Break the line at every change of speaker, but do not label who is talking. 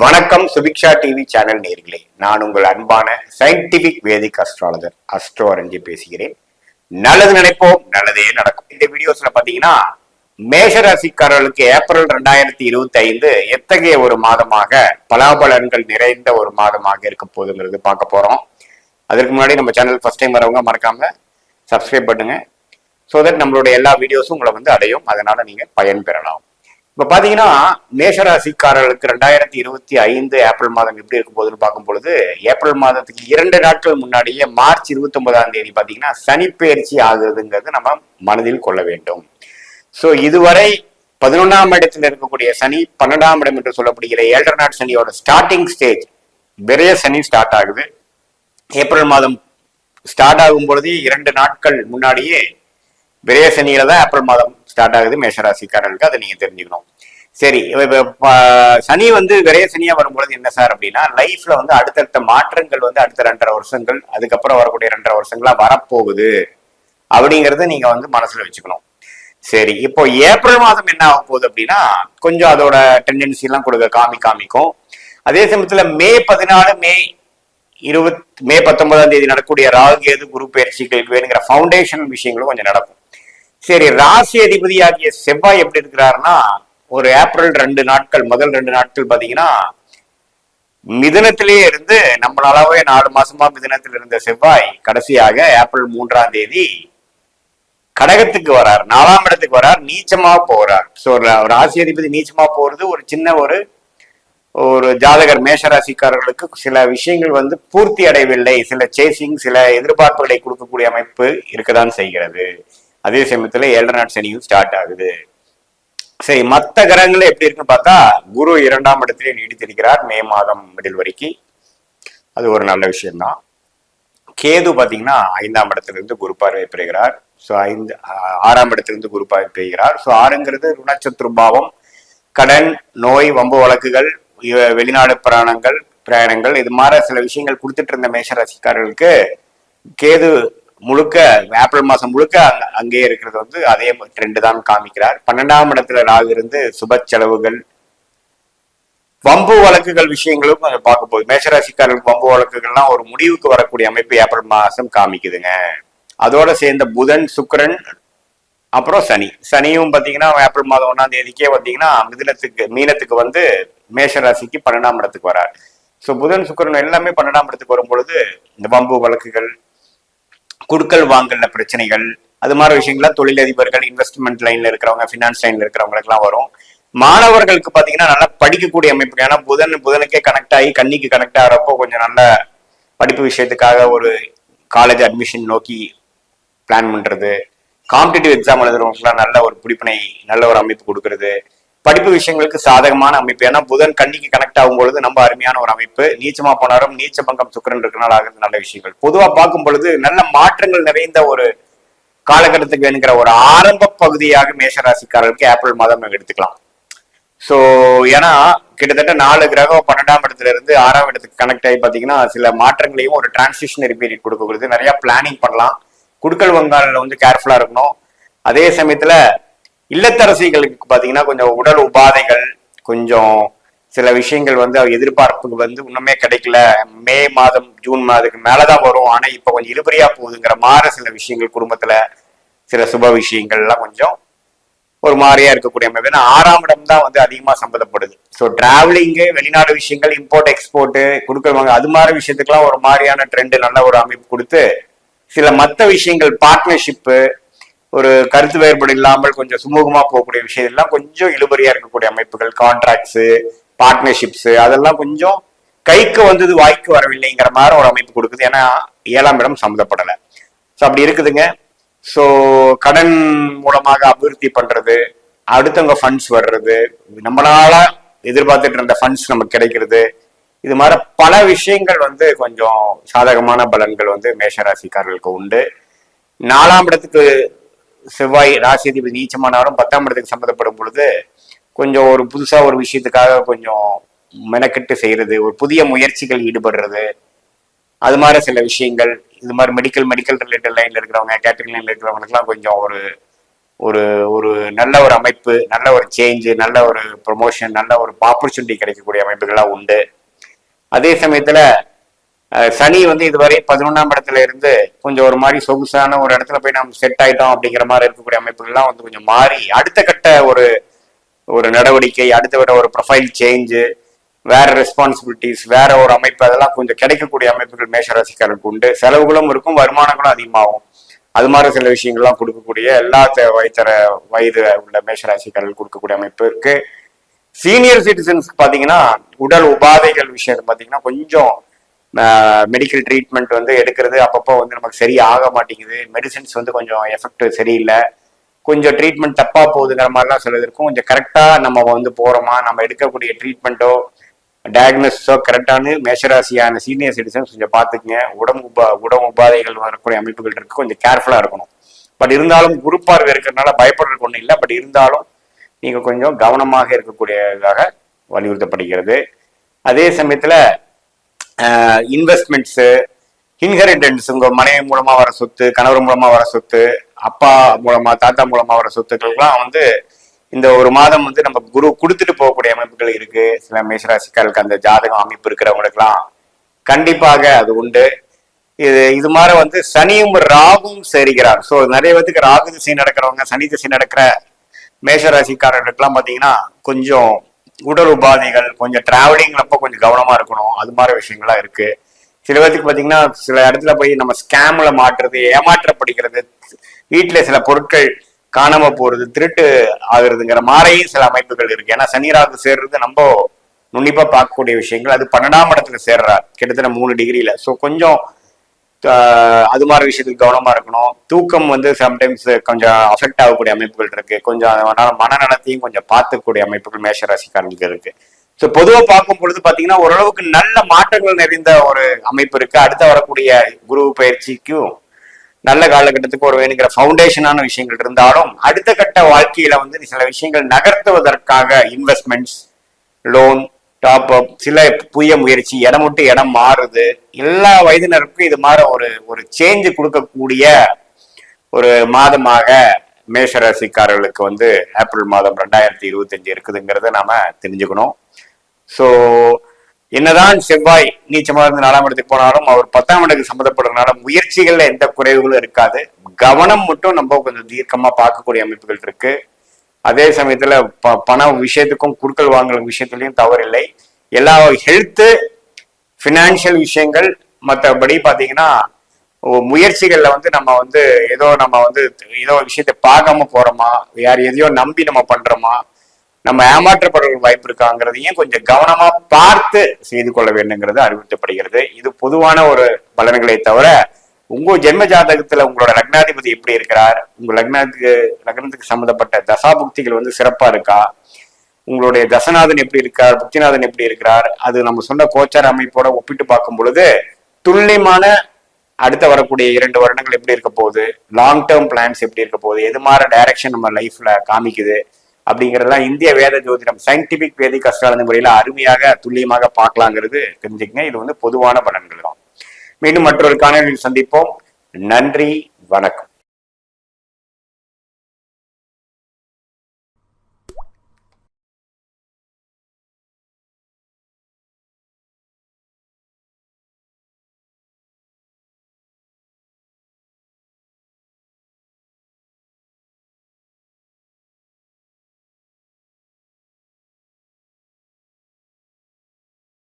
வணக்கம் Subiksha TV channel நேர்களே, நான் உங்கள் அன்பான சயின்டிபிக் வேதிக் அஸ்ட்ராலஜர் அஸ்ட்ரோ அரஞ்சி பேசுகிறேன். நல்லது நினைப்போம், நல்லதே நடக்கும். இந்த வீடியோஸ்ல பாத்தீங்கன்னா மேஷராசிக்காரர்களுக்கு ஏப்ரல் 2025 எத்தகைய ஒரு மாதமாக பலாபலன்கள் நிறைந்த ஒரு மாதமாக இருக்க போகுதுங்கிறது பார்க்க போறோம். அதற்கு முன்னாடி நம்ம சேனல் ஃபர்ஸ்ட் டைம் வரவங்க மறக்காம சப்ஸ்கிரைப் பண்ணுங்க. ஸோ தட் நம்மளுடைய எல்லா வீடியோஸும் உங்களை அடையும், அதனால நீங்க பயன் பெறலாம். இப்ப பாத்தீங்கன்னா மேஷராசிக்காரர்களுக்கு 2025 ஏப்ரல் மாதம் எப்படி இருக்கும் போதுன்னு பார்க்கும் பொழுது, ஏப்ரல் மாதத்துக்கு 2 நாட்கள் முன்னாடியே மார்ச் 29 பாத்தீங்கன்னா சனி பெயர்ச்சி ஆகுதுங்கிறது நம்ம மனதில் கொள்ள வேண்டும். சோ இதுவரை 11ஆம் இடத்தில் இருக்கக்கூடிய சனி 12ஆம் இடம் என்று சொல்லப்படுகிற 7 நாட் சனியோட ஸ்டார்டிங் ஸ்டேஜ் விரைய சனி ஸ்டார்ட் ஆகுது. ஏப்ரல் மாதம் ஸ்டார்ட் ஆகும் பொழுது 2 நாட்கள் முன்னாடியே விரைய சனியில தான் ஏப்ரல் மாதம் ஸ்டார்ட் ஆகுது மேஷராசிக்காரர்களுக்கு. அதை நீங்க தெரிஞ்சுக்கணும். சரி, சனி விரைய சனியா வரும்பொழுது என்ன சார் அப்படின்னா, லைஃப்ல அடுத்தடுத்த மாற்றங்கள் அடுத்த 2.5 வருஷங்கள், அதுக்கப்புறம் வரக்கூடிய 2.5 வருஷங்களா வரப்போகுது அப்படிங்கறத நீங்க மனசுல வச்சுக்கணும். சரி, இப்போ ஏப்ரல் மாதம் என்ன ஆக போகுது அப்படின்னா, கொஞ்சம் அதோட டெண்டன்சி எல்லாம் காமிக்கும். அதே சமயத்துல மே 14 மே 19 நடக்கக்கூடிய ராகு கேது குரு பயிற்சிகள் வேணுங்கிற ஃபவுண்டேஷன் விஷயங்களும் கொஞ்சம் நடக்கும். சரி, ராசி அதிபதியாகிய செவ்வாய் எப்படி இருக்கிறாருன்னா, ஒரு ஏப்ரல் 2 நாட்கள் முதல் 2 நாட்கள் பாத்தீங்கன்னா மிதுனத்திலேயே இருந்து, நம்மளாலவே 4 மாசமா மிதுனத்தில் இருந்த செவ்வாய் கடைசியாக ஏப்ரல் 3 கடகத்துக்கு வரார், 4ஆம் இடத்துக்கு வரார், நீச்சமா போறார். சோ ராசி அதிபதி நீச்சமா போறது ஒரு சின்ன ஒரு ஜாதகர் மேஷராசிக்காரர்களுக்கு சில விஷயங்கள் பூர்த்தி அடையவில்லை, சில சேசிங், சில எதிர்பார்ப்புகளை கொடுக்கக்கூடிய அமைப்பு இருக்கதான் செய்கிறது. அதே சமயத்துல 7 நாட் சனியும் ஸ்டார்ட் ஆகுது. சரி, மற்ற கிரகங்கள் எப்படி இருக்குன்னு பார்த்தா, குரு 2ஆம் இடத்திலே நீடித்திருக்கிறார் மே மாதம் மிடில் வரைக்கும். அது ஒரு நல்ல விஷயம்தான். கேது பாத்தீங்கன்னா 5ஆம் இடத்திலிருந்து குரு பார்வை பெறுகிறார். ஸோ 6ஆம் இடத்திலிருந்து குரு பார்வை பெறுகிறார். ஸோ 6ங்கிறது ருணச்சத்ருபாவம், கடன், நோய், வம்பு வழக்குகள், வெளிநாடு பிரயாணங்கள் இது மாதிரி சில விஷயங்கள் கொடுத்துட்டு இருந்த மேஷராசிக்காரர்களுக்கு கேது முழுக்க ஏப்ரல் மாசம் முழுக்க அங்கே இருக்கிறது அதே ட்ரெண்ட் தான் காமிக்கிறார். 12ஆம் இடத்துல ராகு இருந்து சுப செலவுகள், வம்பு வழக்குகள் விஷயங்களும் கொஞ்சம் பார்க்க போகுது. மேஷராசிக்காரர்களுக்கு வம்பு வழக்குகள்லாம் ஒரு முடிவுக்கு வரக்கூடிய அமைப்பு ஏப்ரல் மாசம் காமிக்குதுங்க. அதோட சேர்ந்த புதன், சுக்கிரன், அப்புறம் சனியும் பாத்தீங்கன்னா ஏப்ரல் மாதம் 1ஆம் தேதிக்கே பாத்தீங்கன்னா மீனத்துக்கு மேஷராசிக்கு 12ஆம் இடத்துக்கு வரார். ஸோ புதன் சுக்கிரன் எல்லாமே 12ஆம் இடத்துக்கு வரும் பொழுது இந்த வம்பு வழக்குகள், குடுக்கல் வாங்கல பிரச்சனைகள், அது மாதிரி விஷயங்கள்லாம் தொழிலதிபர்கள், இன்வெஸ்ட்மெண்ட் லைன்ல இருக்கிறவங்க, பினான்ஸ் லைன்ல இருக்கிறவங்களுக்கு எல்லாம் வரும். மாணவர்களுக்கு பாத்தீங்கன்னா நல்லா படிக்கக்கூடிய அமைப்பு. ஏன்னா புதனுக்கே கனெக்ட் ஆகி கன்னிக்கு கனெக்ட் ஆகிறப்போ கொஞ்சம் நல்ல படிப்பு விஷயத்துக்காக ஒரு காலேஜ் அட்மிஷன் நோக்கி பிளான் பண்றது, காம்படிட்டிவ் எக்ஸாம் எழுதுறவங்களுக்குலாம் நல்ல ஒரு பிடிப்பினை, நல்ல ஒரு அமைப்பு கொடுக்கறது, படிப்பு விஷயங்களுக்கு சாதகமான அமைப்பு. ஏன்னா புதன் கன்னிக்கு கனெக்ட் ஆகும் பொழுது நம்ம அருமையான ஒரு அமைப்பு. நீச்சமா போனாலும் நீச்ச பங்கம் சுக்கிரன் இருக்கனால ஆகுறது நல்ல விஷயங்கள். பொதுவா பார்க்கும் பொழுது நல்ல மாற்றங்கள் நிறைந்த ஒரு காலகட்டத்துக்கு வேணுங்கிற ஒரு ஆரம்ப பகுதியாக மேஷராசிக்காரர்களுக்கு ஏப்ரல் மாதம் நம்ம எடுத்துக்கலாம். சோ ஏன்னா கிட்டத்தட்ட 4 கிரகம் 12ஆம் இடத்துல இருந்து 6ஆம் இடத்துக்கு கனெக்ட் ஆகி பாத்தீங்கன்னா சில மாற்றங்களையும் ஒரு டிரான்சிஷனரி பீரியட் கொடுக்கறது, நிறைய பிளானிங் பண்ணலாம். குடுக்கல் வங்காள கேர்ஃபுல்லா இருக்கணும். அதே சமயத்துல இல்லத்தரசிகளுக்கு பாத்தீங்கன்னா கொஞ்சம் உடல் உபாதைகள், கொஞ்சம் சில விஷயங்கள் எதிர்பார்ப்புக்கு இன்னுமே கிடைக்கல, மே மாதம் ஜூன் மாதத்துக்கு மேலதான் வரும், ஆனா இப்ப கொஞ்சம் இழுபறியா போகுதுங்கிற மாதிரி சில விஷயங்கள், குடும்பத்துல சில சுப விஷயங்கள் எல்லாம் கொஞ்சம் ஒரு மாதிரியா இருக்கக்கூடிய அமைப்பு. ஏன்னா 6ஆம் இடம் தான் அதிகமா சம்மந்தப்படுது. ஸோ டிராவலிங்கு, வெளிநாடு விஷயங்கள், இம்போர்ட் எக்ஸ்போர்ட், குடுக்கல் அது மாதிரி விஷயத்துக்குலாம் ஒரு மாதிரியான ட்ரெண்ட், நல்ல ஒரு அமைப்பு கொடுத்து, சில மற்ற விஷயங்கள் பார்ட்னர்ஷிப்பு, ஒரு கருத்து வேறுபாடு இல்லாமல் கொஞ்சம் சுமூகமா போகக்கூடிய விஷயம் எல்லாம் கொஞ்சம் இழுபறியா இருக்கக்கூடிய அமைப்புகள், கான்ட்ராக்ட்ஸ், பார்ட்னர்ஷிப்ஸ், அதெல்லாம் கொஞ்சம் கைக்கு வாய்க்கு வரவில்லைங்கிற மாதிரி ஒரு அமைப்பு கொடுக்குது. ஏன்னா 7ஆம் இடம் சம்மந்தப்படலை. ஸோ அப்படி இருக்குதுங்க. ஸோ கடன் மூலமாக அபிவிருத்தி பண்றது, அடுத்தவங்க ஃபண்ட்ஸ் வர்றது, நம்மளால எதிர்பார்த்துட்டு இருந்த ஃபண்ட்ஸ் நமக்கு கிடைக்கிறது, இது மாதிரி பல விஷயங்கள் கொஞ்சம் சாதகமான பலன்கள் மேஷராசிக்காரர்களுக்கு உண்டு. 4ஆம் இடத்துக்கு செவ்வாய் ராசி அதிபதி நீச்சமானாலும் 10ஆம் இடத்துக்கு சம்மந்தப்படும் பொழுது கொஞ்சம் ஒரு புதுசா ஒரு விஷயத்துக்காக கொஞ்சம் மெனக்கெட்டு செய்யறது, ஒரு புதிய முயற்சிகள் ஈடுபடுறது, அது மாதிரி சில விஷயங்கள், இது மாதிரி மெடிக்கல் ரிலேட்டட் லைன்ல இருக்கிறவங்க, கேட்டரிங் லைன்ல இருக்கிறவங்களுக்குலாம் கொஞ்சம் ஒரு ஒரு ஒரு நல்ல ஒரு அமைப்பு, நல்ல ஒரு சேஞ்சு, நல்ல ஒரு ப்ரொமோஷன், நல்ல ஒரு ஆப்பர்ச்சுனிட்டி கிடைக்கக்கூடிய அமைப்புகள்லாம் உண்டு. அதே சமயத்துல சனி வந்து இதுவரை 11ஆம் இடத்துல இருந்து கொஞ்சம் ஒரு மாதிரி சொகுசான ஒரு இடத்துல போய் நம்ம செட் ஆயிட்டோம் அப்படிங்கிற மாதிரி இருக்கக்கூடிய அமைப்புகள்லாம் வந்து கொஞ்சம் மாறி அடுத்த கட்ட ஒரு ஒரு நடவடிக்கை, அடுத்த விட ஒரு ப்ரொஃபைல் சேஞ்சு, வேற ரெஸ்பான்சிபிலிட்டிஸ், வேற ஒரு அமைப்பு, அதெல்லாம் கொஞ்சம் கிடைக்கக்கூடிய அமைப்புகள் மேஷராசிக்காரருக்கு உண்டு. செலவுகளும் இருக்கும், வருமானங்களும் அதிகமாகும். அது மாதிரி சில விஷயங்கள்லாம் கொடுக்கக்கூடிய எல்லா வயது உள்ள மேஷராசிக்காரர்கள் கொடுக்கக்கூடிய அமைப்பு இருக்கு. சீனியர் சிட்டிசன்ஸ்க்கு பாத்தீங்கன்னா உடல் உபாதைகள் விஷயம் பாத்தீங்கன்னா கொஞ்சம் மெடிக்கல் ட்ரீட்மெண்ட் வந்து எடுக்கிறது அப்பப்போ வந்து நமக்கு சரி ஆக மாட்டேங்குது. மெடிசின்ஸ் வந்து கொஞ்சம் எஃபெக்ட் சரியில்லை, கொஞ்சம் ட்ரீட்மெண்ட் தப்பா போகுதுங்கிற மாதிரிலாம் சொல்லியிருக்கும். கொஞ்சம் கரெக்டா நம்ம வந்து போறோமா, நம்ம எடுக்கக்கூடிய ட்ரீட்மெண்ட்டோ டயக்னோசிஸோ கரெக்டானு மேஷராசியான சீனியர் சிட்டிசன்ஸ் கொஞ்சம் பார்த்துக்குங்க. உடம்பு உபாதைகள் வரக்கூடிய அமைப்புகள் இருக்கு, கொஞ்சம் கேர்ஃபுல்லா இருக்கணும். பட் இருந்தாலும் குரு பார்வை இருக்கிறதுனால பயப்படுறதுக்கு ஒன்றும் இல்லை. பட் இருந்தாலும் நீங்க கொஞ்சம் கவனமாக இருக்கக்கூடியதாக வலியுறுத்தப்படுகிறது. அதே சமயத்துல இன்வெஸ்ட்மெண்ட்ஸு, இன்ஹெரிட்டன்ஸ், உங்க மனைவி மூலமா வர சொத்து, கணவர் மூலமா வர சொத்து, அப்பா மூலமா தாத்தா மூலமா வர சொத்துக்கள்லாம் வந்து இந்த ஒரு மாதம் வந்து நம்ம குரு கொடுத்துட்டு போகக்கூடிய அமைப்புகள் இருக்கு. சில மேஷராசிக்காரர்களுக்கு அந்த ஜாதகம் அமைப்பு இருக்கிறவங்களுக்குலாம் கண்டிப்பாக அது உண்டு. இது மாதிரி வந்து சனியும் ராகும் சேருகிறார். ஸோ நிறைய பேருக்கு ராகு திசை நடக்கிறவங்க, சனி திசை நடக்கிற மேஷராசிக்காரர்களுக்கெல்லாம் பார்த்தீங்கன்னா கொஞ்சம் உடல் உபாதைகள், கொஞ்சம் டிராவலிங் அப்போ கொஞ்சம் கவனமா இருக்கணும். அது மாதிரி விஷயங்கள்லாம் இருக்கு. சில பேருக்கு பார்த்தீங்கன்னா சில இடத்துல போய் நம்ம ஸ்கேம்ல மாட்டுறது, ஏமாற்றப்படுகிறது, வீட்டுல சில பொருட்கள் காணாம போறது, திருட்டு ஆகுறதுங்கிற மாதிரியும் சில அமைப்புகள் இருக்கு. ஏன்னா சனி ராகு சேர்றது நம்ம நுண்ணிப்பா பார்க்கக்கூடிய விஷயங்கள். அது 12ஆம் இடத்துல சேர்றார் கிட்டத்தட்ட 3 டிகிரியில. ஸோ கொஞ்சம் அது மாதிரி விஷயத்துக்கு கவனமா இருக்கணும். தூக்கம் வந்து சம்டைம்ஸ் கொஞ்சம் அஃபெக்ட் ஆகக்கூடிய அமைப்புகள் இருக்கு. கொஞ்சம் அதனால மனநலத்தையும் கொஞ்சம் பார்த்துக்கூடிய அமைப்புகள் மேஷராசிக்காரர்களுக்கு இருக்கு. ஸோ பொதுவாக பார்க்கும் பொழுது பார்த்தீங்கன்னா ஓரளவுக்கு நல்ல மாற்றங்கள் நிறைந்த ஒரு அமைப்பு இருக்கு. அடுத்த வரக்கூடிய குரு பயிற்சிக்கும் நல்ல காலகட்டத்துக்கு ஒரு வேணுங்கிற ஃபவுண்டேஷனான விஷயங்கள் இருந்தாலும் அடுத்த கட்ட வாழ்க்கையில வந்து சில விஷயங்கள் நகர்த்துவதற்காக இன்வெஸ்ட்மெண்ட்ஸ், லோன், டாப் அப், சில புதிய முயற்சி, இடம் விட்டு இடம் மாறுது. எல்லா வயதினருக்கும் இது மாதிரி ஒரு சேஞ்சு கொடுக்கக்கூடிய ஒரு மாதமாக மேஷராசிக்காரர்களுக்கு வந்து ஏப்ரல் மாதம் 2025 இருக்குதுங்கிறத நாம தெரிஞ்சுக்கணும். ஸோ என்னதான் செவ்வாய் நீச்சமா இருந்து 4ஆம் இடத்துக்கு போனாலும் அவர் 10ஆம் இடத்துக்கு சம்மந்தப்படுறதுனால முயற்சிகள்ல எந்த குறைவுகளும் இருக்காது. கவனம் மட்டும் நம்ம கொஞ்சம் தீர்க்கமா பார்க்கக்கூடிய அமைப்புகள் இருக்கு. அதே சமயத்துல பண விஷயத்துக்கும் குடுக்கல் வாங்கல் விஷயத்துலயும் தவறில்லை. எல்லா ஹெல்த்து, பினான்சியல் விஷயங்கள், மற்றபடி பாத்தீங்கன்னா முயற்சிகள்ல வந்து நம்ம வந்து ஏதோ விஷயத்த பார்க்காம போறோமா, எதையோ நம்பி நம்ம பண்றோமா, நம்ம ஏமாற்றப்படுற வாய்ப்பு இருக்காங்கிறதையும் கொஞ்சம் கவனமா பார்த்து செய்து கொள்ள வேண்டுங்கிறது அறிவுறுத்தப்படுகிறது. இது பொதுவான ஒரு பலன்களை தவிர உங்க ஜென்ம ஜாதகத்துல உங்களோட லக்னாதிபதி எப்படி இருக்கிறார், உங்க லக்னத்துக்கு சம்பந்தப்பட்ட தசாபுக்திகள் வந்து சிறப்பா இருக்கா, உங்களுடைய தசநாதன் எப்படி இருக்கார், புக்திநாதன் எப்படி இருக்கிறார், அது நம்ம சொன்ன கோச்சார அமைப்போட ஒப்பிட்டு பார்க்கும் பொழுது துல்லியமான அடுத்த வரக்கூடிய 2 வருடங்கள் எப்படி இருக்க போகுது, லாங் டேர்ம் பிளான்ஸ் எப்படி இருக்க போகுது, எது மாதிரி டைரக்ஷன் நம்ம லைஃப்ல காமிக்குது அப்படிங்கிறதுலாம் இந்திய வேத ஜோதிடம் சயின்டிபிக் வேதிக் அஸ்ட்ராலஜி முறையில அருமையாக துல்லியமாக பார்க்கலாங்கிறது தெரிஞ்சுக்கங்க. இது வந்து பொதுவான பலன்கள் தான். மீண்டும் மற்றொரு காணொலியில் சந்திப்போம். நன்றி, வணக்கம்.